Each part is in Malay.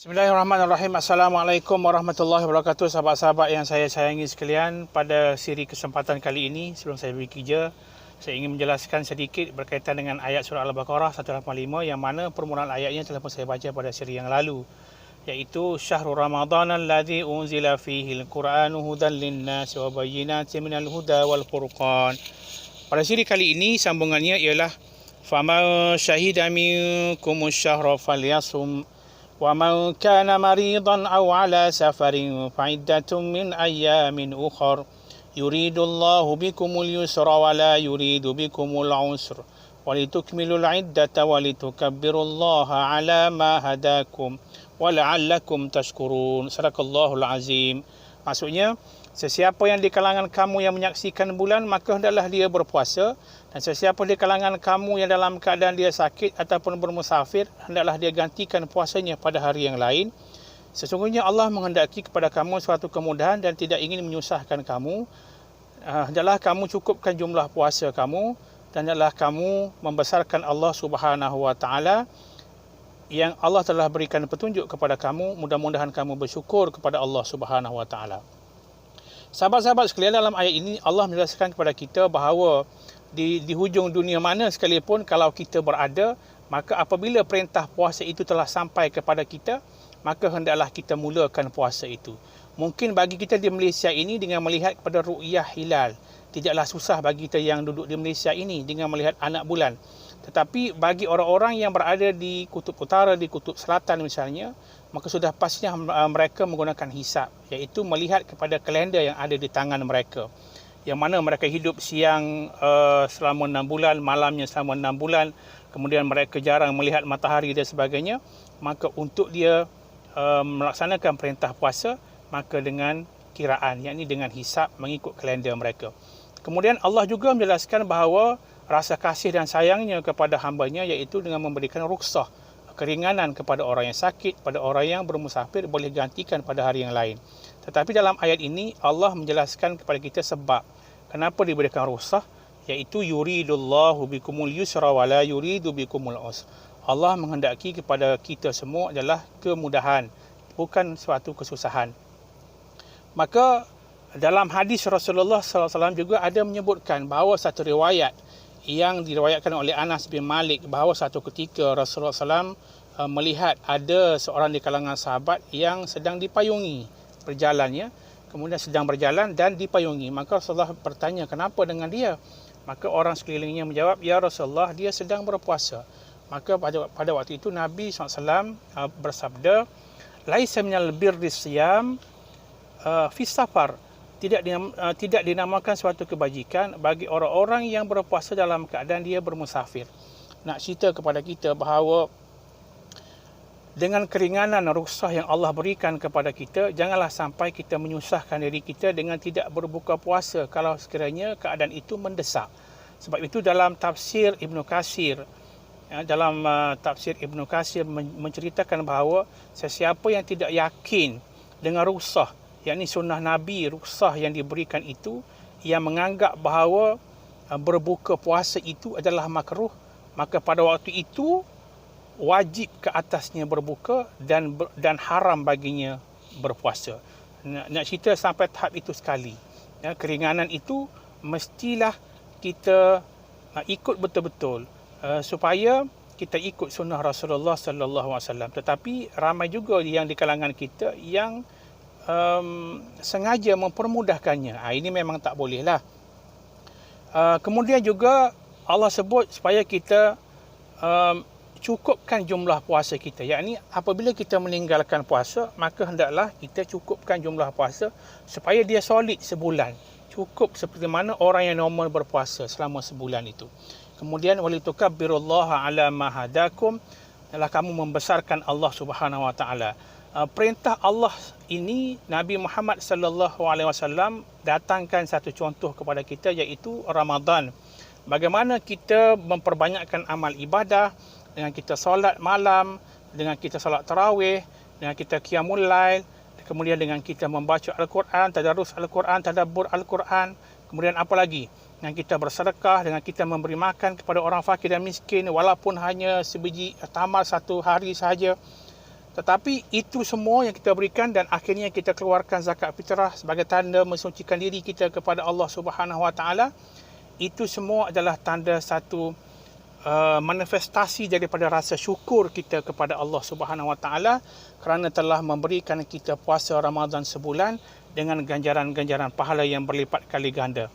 Bismillahirrahmanirrahim. Assalamualaikum warahmatullahi wabarakatuh, sahabat-sahabat yang saya sayangi sekalian. Pada siri kesempatan kali ini, sebelum saya bekerja, saya ingin menjelaskan sedikit berkaitan dengan ayat surah Al-Baqarah 185 yang mana permulaan ayatnya telah pun saya baca pada siri yang lalu, iaitu Syahrul Ramadan alladzi unzila fihi al-Qur'anu hudan lin-nas wa bayyinatin minal huda wal furqan. Pada siri kali ini sambungannya ialah faman syahida minkumus syahra falyasum وَمَنْ كَانَ مَرِيضًا أَوْ عَلَى سَفَرٍ فَعِدَّةٌ مِنْ أَيَّامٍ أُخَرَ يُرِيدُ اللَّهُ بِكُمُ الْيُسْرَ وَلَا يُرِيدُ بِكُمُ الْعُسْرَ وَلِتُكْمِلُوا الْعِدَّةَ وَلِتُكَبِّرُوا اللَّهَ عَلَى مَا هَدَاكُمْ وَلَعَلَّكُمْ تَشْكُرُونَ. Sadaqallahul Azim. Maksudnya, sesiapa yang di kalangan kamu yang menyaksikan bulan, maka hendaklah dia berpuasa. Dan sesiapa di kalangan kamu yang dalam keadaan dia sakit ataupun bermusafir, hendaklah dia gantikan puasanya pada hari yang lain. Sesungguhnya Allah menghendaki kepada kamu suatu kemudahan dan tidak ingin menyusahkan kamu. Hendaklah kamu cukupkan jumlah puasa kamu dan hendaklah kamu membesarkan Allah Subhanahu wa taala yang Allah telah berikan petunjuk kepada kamu. Mudah-mudahan kamu bersyukur kepada Allah Subhanahu wa taala. Sahabat-sahabat sekalian, dalam ayat ini Allah menjelaskan kepada kita bahawa di hujung dunia mana sekalipun kalau kita berada, maka apabila perintah puasa itu telah sampai kepada kita, maka hendaklah kita mulakan puasa itu. Mungkin bagi kita di Malaysia ini dengan melihat kepada ru'yah hilal, tidaklah susah bagi kita yang duduk di Malaysia ini dengan melihat anak bulan. Tetapi bagi orang-orang yang berada di kutub utara, di kutub selatan misalnya, maka sudah pastinya mereka menggunakan hisab, iaitu melihat kepada kalender yang ada di tangan mereka, yang mana mereka hidup siang selama 6 bulan, malamnya selama 6 bulan, kemudian mereka jarang melihat matahari dan sebagainya. Maka untuk dia melaksanakan perintah puasa, maka dengan kiraan, yakni dengan hisab mengikut kalender mereka. Kemudian Allah juga menjelaskan bahawa rasa kasih dan sayangnya kepada hambanya, iaitu dengan memberikan rukhsah, keringanan kepada orang yang sakit, pada orang yang bermusafir, boleh gantikan pada hari yang lain. Tetapi dalam ayat ini Allah menjelaskan kepada kita sebab kenapa diberikan rukhsah, iaitu yuridullahu bikumul yusra wa la yuridu bikumul usra. Allah menghendaki kepada kita semua adalah kemudahan, bukan suatu kesusahan. Maka dalam hadis Rasulullah SAW juga ada menyebutkan bahawa satu riwayat yang diriwayatkan oleh Anas bin Malik, bahawa satu ketika Rasulullah SAW melihat ada seorang di kalangan sahabat yang sedang dipayungi berjalannya, kemudian sedang berjalan dan dipayungi. Maka Rasulullah bertanya, kenapa dengan dia? Maka orang sekelilingnya menjawab, ya Rasulullah, dia sedang berpuasa. Maka pada waktu itu Nabi SAW bersabda, laisa minal birri siyam fi safar. Tidak dinamakan suatu kebajikan bagi orang-orang yang berpuasa dalam keadaan dia bermusafir. Nak cerita kepada kita bahawa dengan keringanan rukhsah yang Allah berikan kepada kita, janganlah sampai kita menyusahkan diri kita dengan tidak berbuka puasa kalau sekiranya keadaan itu mendesak. Sebab itu dalam tafsir Ibn Katsir, tafsir Ibn Katsir menceritakan bahawa sesiapa yang tidak yakin dengan rukhsah, yakni sunnah Nabi, rukhsah yang diberikan itu, yang menganggap bahawa berbuka puasa itu adalah makruh, maka pada waktu itu wajib ke atasnya berbuka dan haram baginya berpuasa. Nak cerita sampai tahap itu sekali. Keringanan itu mestilah kita ikut betul-betul supaya kita ikut sunnah Rasulullah sallallahu alaihi wasallam. Tetapi ramai juga yang di kalangan kita yang sengaja mempermudahkannya. Ini memang tak bolehlah. Kemudian juga Allah sebut supaya kita cukupkan jumlah puasa kita. Yakni apabila kita meninggalkan puasa, maka hendaklah kita cukupkan jumlah puasa supaya dia solid sebulan. Cukup seperti mana orang yang normal berpuasa selama sebulan itu. Kemudian walitukabbirullaha ala ma hadakum, adalah kamu membesarkan Allah Subhanahu wa taala. Perintah Allah ini Nabi Muhammad sallallahu alaihi wasallam datangkan satu contoh kepada kita, iaitu Ramadan. Bagaimana kita memperbanyakkan amal ibadah dengan kita solat malam, dengan kita solat tarawih, dengan kita qiyamul lail, kemudian dengan kita membaca Al-Quran, tadarus Al-Quran, tadabbur Al-Quran, kemudian apa lagi? Dengan kita bersedekah, dengan kita memberi makan kepada orang fakir dan miskin walaupun hanya sebiji tamar satu hari sahaja. Tetapi itu semua yang kita berikan dan akhirnya kita keluarkan zakat fitrah sebagai tanda mensucikan diri kita kepada Allah Subhanahu Wa Taala. Itu semua adalah tanda satu manifestasi daripada rasa syukur kita kepada Allah Subhanahu Wa Taala kerana telah memberikan kita puasa Ramadan sebulan dengan ganjaran-ganjaran pahala yang berlipat kali ganda.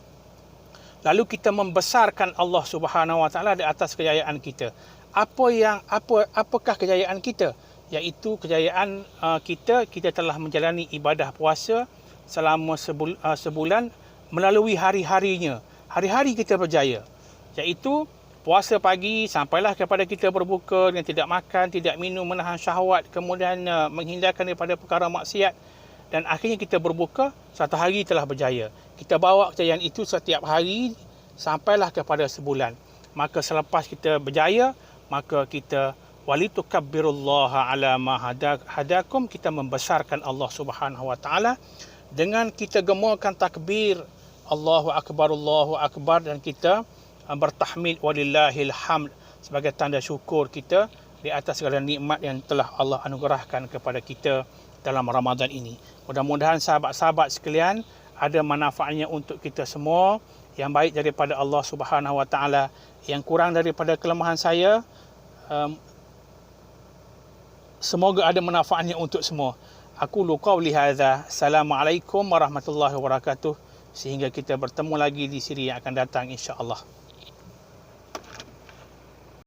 Lalu kita membesarkan Allah Subhanahu Wa Taala di atas kejayaan kita. Apakah kejayaan kita? Iaitu kejayaan kita telah menjalani ibadah puasa selama sebulan melalui hari-harinya. Hari-hari kita berjaya. Iaitu puasa pagi sampailah kepada kita berbuka dengan tidak makan, tidak minum, menahan syahwat, kemudian menghindarkan daripada perkara maksiat. Dan akhirnya kita berbuka, satu hari telah berjaya. Kita bawa kejayaan itu setiap hari sampailah kepada sebulan. Maka selepas kita berjaya, maka kita walitukabbirullaha ala ma hadakum, kita membesarkan Allah Subhanahu Wa Taala dengan kita gemakan takbir Allahu akbar dan kita bertahmid walillahil hamd sebagai tanda syukur kita di atas segala nikmat yang telah Allah anugerahkan kepada kita dalam Ramadan ini. Mudah-mudahan sahabat-sahabat sekalian ada manfaatnya untuk kita semua, yang baik daripada Allah Subhanahu Wa Taala, yang kurang daripada kelemahan saya. Semoga ada manfaatnya untuk semua. Aku qauli hadza. Assalamualaikum warahmatullahi wabarakatuh. Sehingga kita bertemu lagi di siri yang akan datang, insya-Allah.